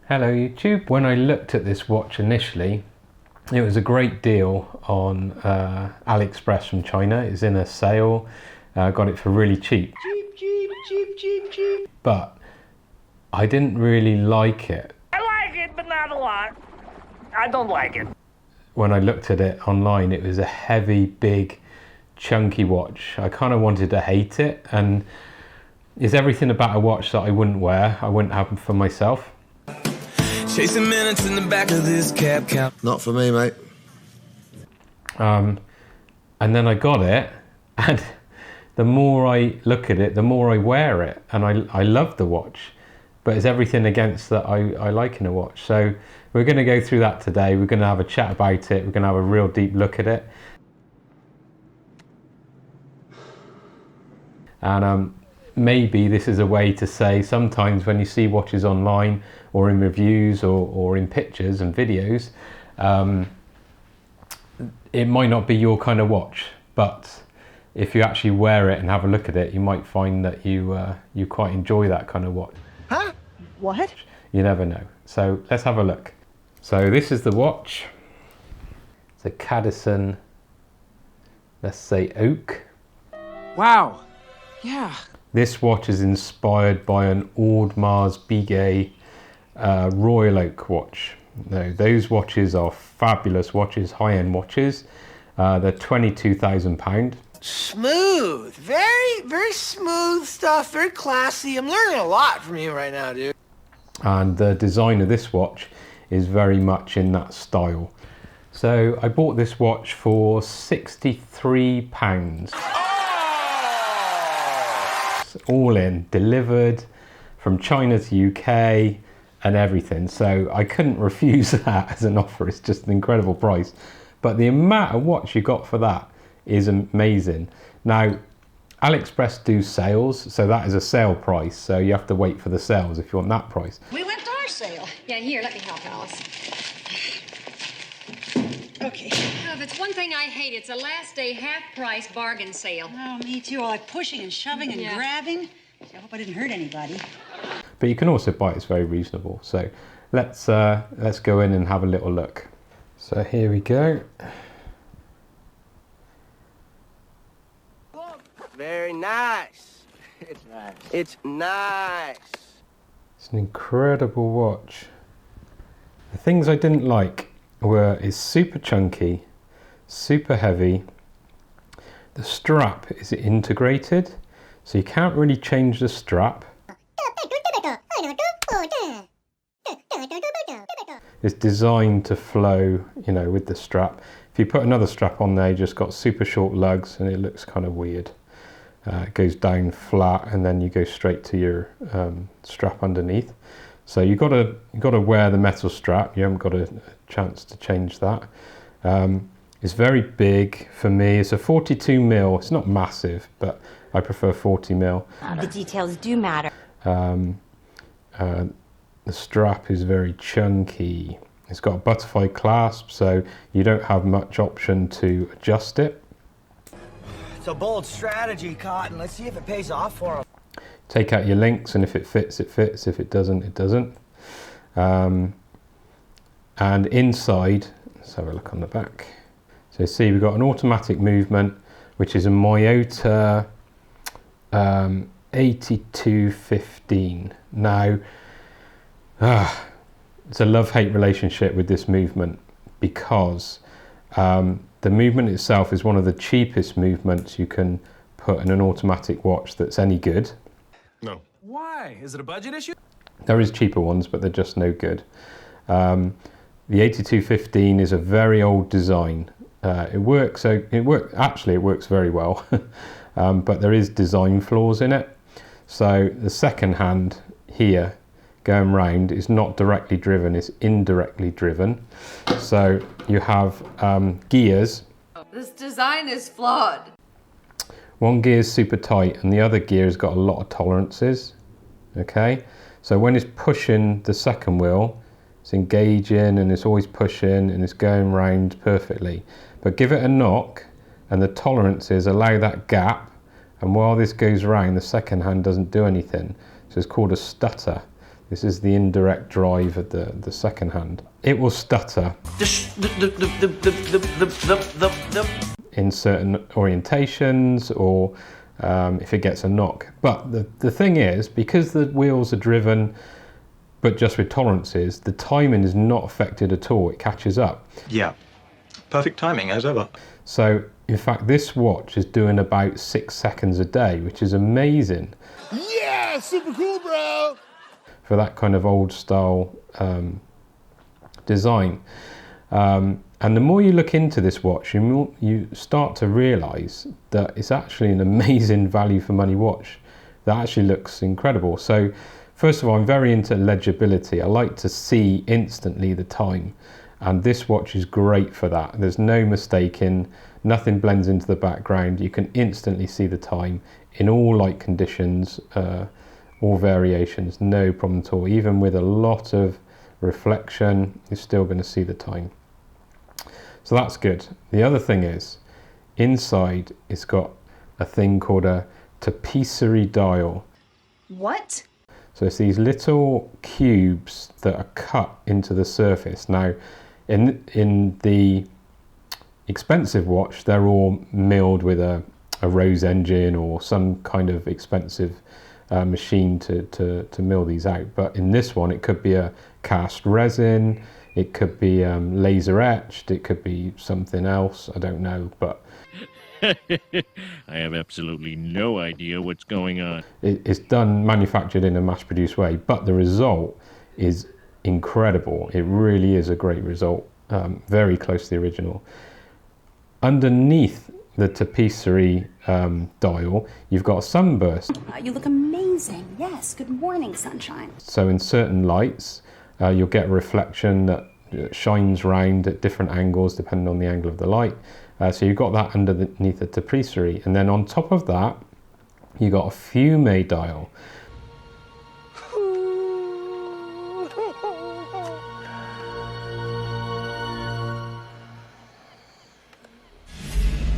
Hello YouTube. When I looked at this watch initially, it was a great deal on AliExpress from China. It's in a sale. Got it for really cheap. Cheap. But I didn't really like it. I like it, but not a lot. I don't like it. When I looked at it online, it was a heavy, big, chunky watch. I kind of wanted to hate it, and it's everything about a watch that I wouldn't wear. I wouldn't have for myself. Chasing minutes in the back of this cab. Not for me, mate. And then I got it, and the more I look at it, the more I wear it, and I love the watch, but it's everything against that I like in a watch. So we're going to go through that today. We're going to have a chat about it. We're going to have a real deep look at it. And maybe this is a way to say, sometimes when you see watches online or in reviews or in pictures and videos, it might not be your kind of watch, but if you actually wear it and have a look at it, you might find that you quite enjoy that kind of watch. Huh? What? You never know. So let's have a look. So this is the watch. It's a Cadisen, let's say oak. Wow. Yeah. This watch is inspired by an Audemars Piguet Royal Oak watch. Now, those watches are fabulous watches, high-end watches. They're £22,000. Smooth. Very smooth stuff. Very classy. I'm learning a lot from you right now, dude. And the design of this watch is very much in that style. So I bought this watch for £63. All in, delivered from China to UK and everything. So I couldn't refuse that as an offer. It's just an incredible price. But the amount of watch you got for that is amazing. Now, AliExpress do sales, so that is a sale price. So you have to wait for the sales if you want that price. We went to our sale. Yeah, here, let me help Alice. Okay. If it's one thing I hate, it's a last day half price bargain sale. Oh, me too. All like pushing and shoving and grabbing. I hope I didn't hurt anybody. But you can also buy it, it's very reasonable. So let's go in and have a little look. So here we go. Very nice. It's nice. It's nice. It's an incredible watch. The things I didn't like were it's super chunky, super heavy. The strap is integrated, so you can't really change the strap. It's designed to flow, you know, with the strap. If you put another strap on there, you just got super short lugs and it looks kind of weird. It goes down flat and then you go straight to your strap underneath. So you've got to wear the metal strap. You haven't got a chance to change that. It's very big for me. It's a 42 mil. It's not massive, but I prefer 40 mil. The details do matter. The strap is very chunky. It's got a butterfly clasp, so you don't have much option to adjust it. It's a bold strategy, Cotton. Let's see if it pays off for him. Take out your links, and if it fits, it fits. If it doesn't, it doesn't. And inside, let's have a look on the back. So see, we've got an automatic movement, which is a Miyota 8215. Now, it's a love-hate relationship with this movement because the movement itself is one of the cheapest movements you can put in an automatic watch that's any good. No. Why? Is it a budget issue? There is cheaper ones, but they're just no good. The 8215 is a very old design. It works very well, but there is design flaws in it. So the second hand here going round is not directly driven, it's indirectly driven. So you have gears. This design is flawed. One gear is super tight and the other gear has got a lot of tolerances. Okay, so when it's pushing the second wheel, it's engaging and it's always pushing and it's going round perfectly. But give it a knock and the tolerances allow that gap, and while this goes round, the second hand doesn't do anything. So it's called a stutter. This is the indirect drive of the second hand. It will stutter in certain orientations, or if it gets a knock. But the thing is, because the wheels are driven but just with tolerances, the timing is not affected at all. It catches up. Yeah, perfect timing as ever. So in fact, this watch is doing about 6 seconds a day, which is amazing. Yeah, super cool, bro. For that kind of old style design. And the more you look into this watch, you start to realize that it's actually an amazing value for money watch that actually looks incredible. So first of all, I'm very into legibility. I like to see instantly the time, and this watch is great for that. There's no mistaking, nothing blends into the background. You can instantly see the time in all light conditions, all variations, no problem at all. Even with a lot of reflection, you're still going to see the time. So that's good. The other thing is, inside it's got a thing called a tapisserie dial. What? So it's these little cubes that are cut into the surface. Now, in the expensive watch, they're all milled with a Rose engine or some kind of expensive machine to mill these out. But in this one, it could be a cast resin, it could be laser etched, it could be something else, I don't know, but I have absolutely no idea what's going on. It's done, manufactured in a mass-produced way, but the result is incredible. It really is a great result, very close to the original. Underneath the tapisserie dial, you've got a sunburst. You look amazing. Yes, good morning, sunshine. So in certain lights, you'll get a reflection that shines round at different angles depending on the angle of the light. So you've got that underneath the tapisserie, and then on top of that, you got a Fume dial.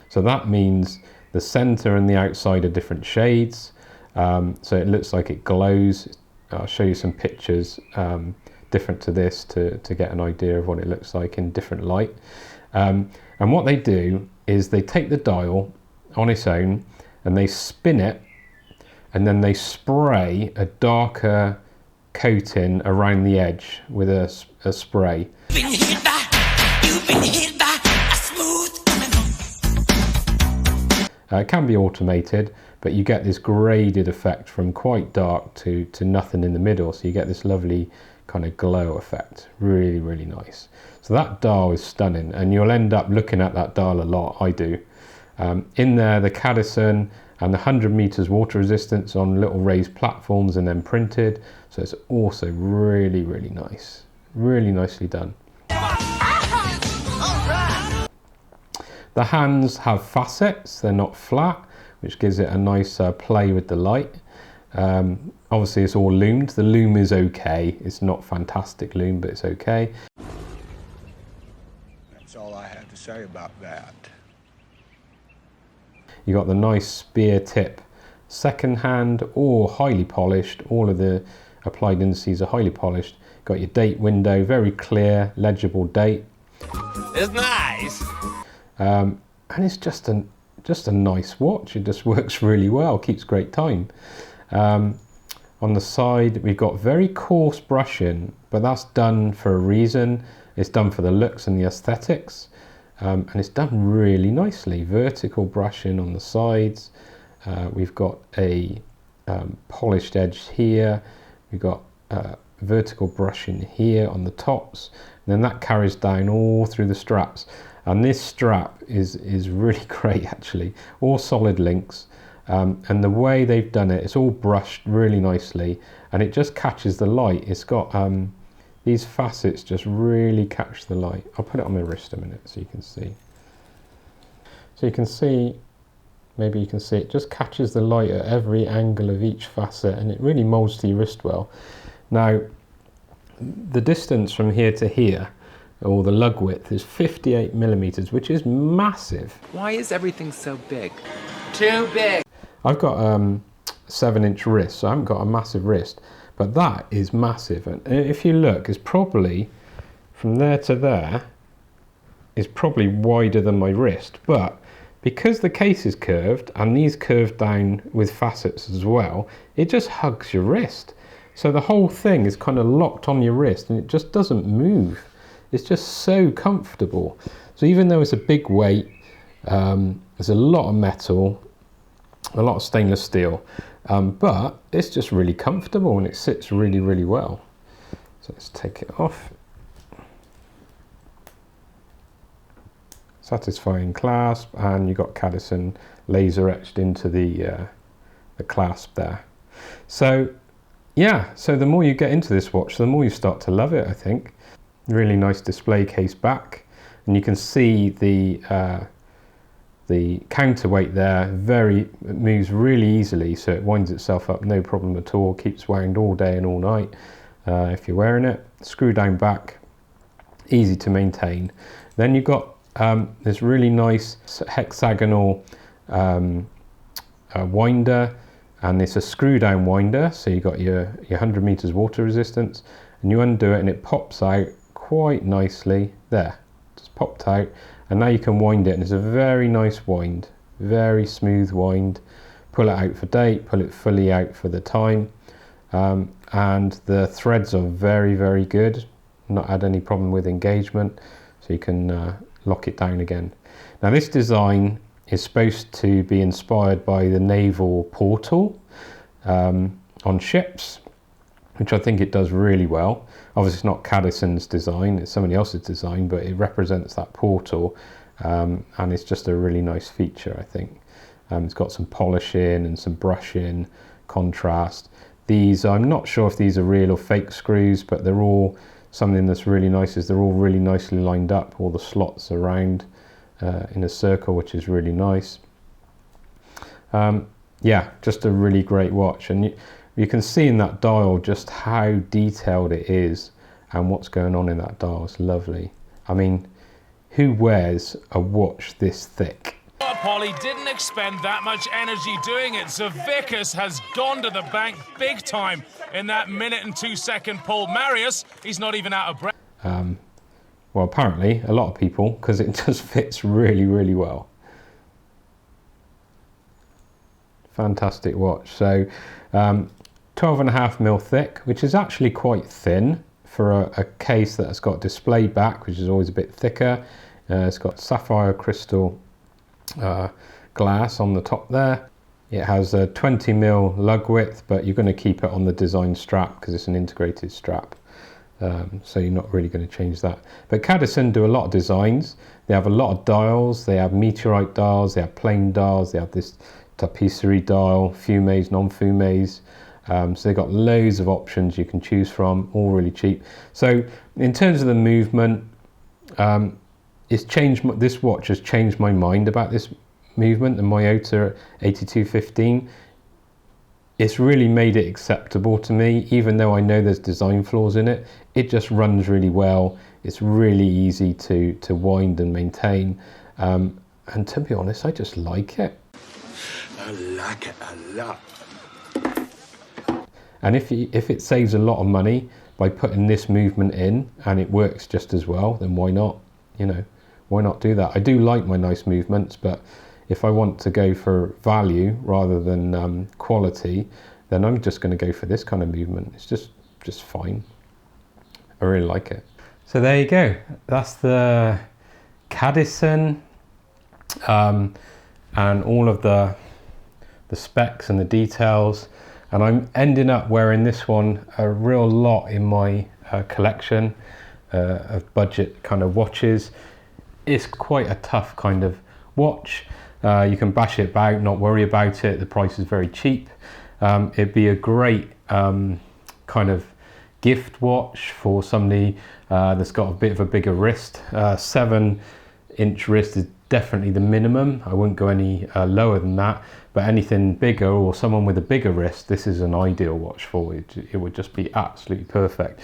So that means the center and the outside are different shades. So it looks like it glows. I'll show you some pictures different to this to get an idea of what it looks like in different light. And what they do is they take the dial on its own and they spin it, and then they spray a darker coating around the edge with a spray. It can be automated, but you get this graded effect from quite dark to nothing in the middle, so you get this lovely kind of glow effect. Really, really nice. So that dial is stunning, and you'll end up looking at that dial a lot. I do. In there, the Cadisen and the 100 meters water resistance on little raised platforms and then printed. So it's also really, really nice. Really nicely done. The hands have facets, they're not flat, which gives it a nice play with the light. Obviously it's all loomed. The loom is okay. It's not fantastic loom, but it's okay. That's all I have to say about that. You got the nice spear tip, second hand or highly polished. All of the applied indices are highly polished. Got your date window, very clear, legible date. It's nice. And it's just a nice watch. It just works really well, keeps great time. On the side, we've got very coarse brushing, but that's done for a reason. It's done for the looks and the aesthetics. And it's done really nicely. Vertical brushing on the sides. We've got a polished edge here. We've got vertical brushing here on the tops. And then that carries down all through the straps. And this strap is really great, actually. All solid links. And the way they've done it, it's all brushed really nicely. And it just catches the light. It's got... these facets just really catch the light. I'll put it on my wrist a minute so you can see. So you can see, maybe you can see it just catches the light at every angle of each facet, and it really molds to your wrist well. Now, the distance from here to here, or the lug width, is 58 millimeters, which is massive. Why is everything so big? Too big. I've got 7-inch wrist, so I haven't got a massive wrist. but that is massive. And if you look, it's probably from there to there is probably wider than my wrist, but because the case is curved and these curved down with facets as well, it just hugs your wrist. So the whole thing is kind of locked on your wrist and it just doesn't move. It's just so comfortable. So even though it's a big weight, there's a lot of metal, a lot of stainless steel, but it's just really comfortable and it sits really, really well. So let's take it off. Satisfying clasp, and you've got Cadisen laser etched into the clasp there. So yeah, so the more you get into this watch, the more you start to love it, I think. Really nice display case back, and you can see the counterweight there. It moves really easily, so it winds itself up no problem at all. Keeps wound all day and all night if you're wearing it. Screw down back, easy to maintain. Then you've got this really nice hexagonal winder, and it's a screw down winder, so you got your 100 meters water resistance, and you undo it and it pops out quite nicely there, just popped out, and now you can wind it, and it's a very nice wind, very smooth wind. Pull it out for date, pull it fully out for the time, and the threads are very, very good, not had any problem with engagement, so you can lock it down again. Now this design is supposed to be inspired by the naval portal on ships, which I think it does really well. Obviously it's not Cadisen's design, it's somebody else's design, but it represents that portal, and it's just a really nice feature, I think. It's got some polishing and some brushing, contrast. These, I'm not sure if these are real or fake screws, but they're all, something that's really nice is they're all really nicely lined up, all the slots around in a circle, which is really nice. Yeah, just a really great watch, and you can see in that dial just how detailed it is and what's going on in that dial. It's lovely. I mean, who wears a watch this thick? Polly didn't expend that much energy doing it, so Vickers has gone to the bank big time in that 1 and 2 second pull. Marius, he's not even out of breath. Well, apparently a lot of people, because it just fits really, really well. Fantastic watch. So 12.5mm thick, which is actually quite thin for a case that has got display back, which is always a bit thicker. It's got sapphire crystal glass on the top there. It has a 20mm lug width, but you're going to keep it on the design strap because it's an integrated strap, so you're not really going to change that. But Cadisen do a lot of designs. They have a lot of dials. They have meteorite dials, they have plain dials, they have this tapisserie dial, fumes, non-fumes, so they've got loads of options you can choose from, all really cheap. So in terms of the movement, it's changed. This watch has changed my mind about this movement. The Miyota 8215, it's really made it acceptable to me, even though I know there's design flaws in it. It just runs really well. It's really easy to wind and maintain, and to be honest, I just like it. I like it a lot. And if it saves a lot of money by putting this movement in and it works just as well, then why not? You know, why not do that? I do like my nice movements, but if I want to go for value rather than quality, then I'm just going to go for this kind of movement. It's just fine. I really like it. So there you go. That's the Cadisen, and all of the specs and the details. And I'm ending up wearing this one a real lot in my collection of budget kind of watches. It's quite a tough kind of watch. You can bash it about, not worry about it. The price is very cheap. It'd be a great kind of gift watch for somebody that's got a bit of a bigger wrist. 7-inch wrist is definitely the minimum. I wouldn't go any lower than that, but anything bigger or someone with a bigger wrist, this is an ideal watch for it. It would just be absolutely perfect.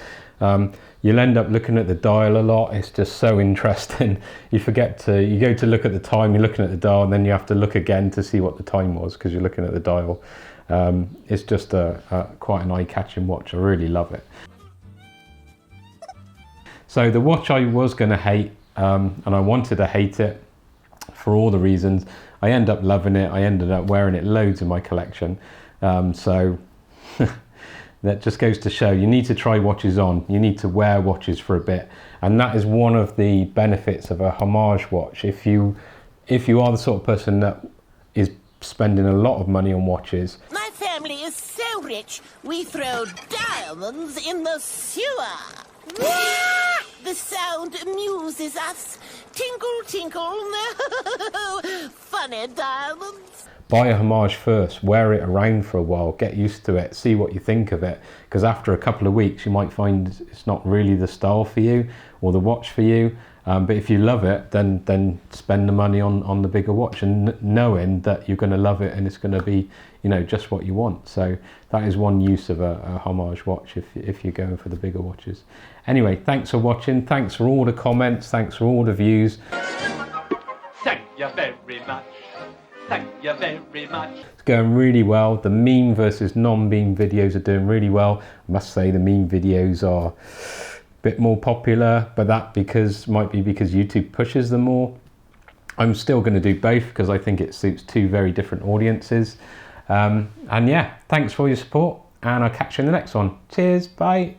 You'll end up looking at the dial a lot. It's just so interesting. You go to look at the time, you're looking at the dial, and then you have to look again to see what the time was because you're looking at the dial. It's just quite an eye-catching watch. I really love it. So the watch I was going to hate, and I wanted to hate it for all the reasons, I end up loving it. I ended up wearing it loads in my collection. So that just goes to show you need to try watches on. You need to wear watches for a bit, and that is one of the benefits of a homage watch. If you are the sort of person that is spending a lot of money on watches. My family is so rich, we throw diamonds in the sewer. The sound amuses us. Tinkle, tinkle. Funny diamonds. Buy a homage first, wear it around for a while, get used to it, see what you think of it, because after a couple of weeks you might find it's not really the style for you or the watch for you. But if you love it, then spend the money on the bigger watch, and knowing that you're going to love it and it's going to be, you know, just what you want. So that is one use of a homage watch if you're going for the bigger watches. Anyway, thanks for watching. Thanks for all the comments. Thanks for all the views. Thank you very much. Thank you very much. It's going really well. The meme versus non-meme videos are doing really well. I must say the meme videos are bit more popular, but that might be because YouTube pushes them more. I'm still going to do both because I think it suits two very different audiences. And yeah, thanks for your support, and I'll catch you in the next one. Cheers, bye.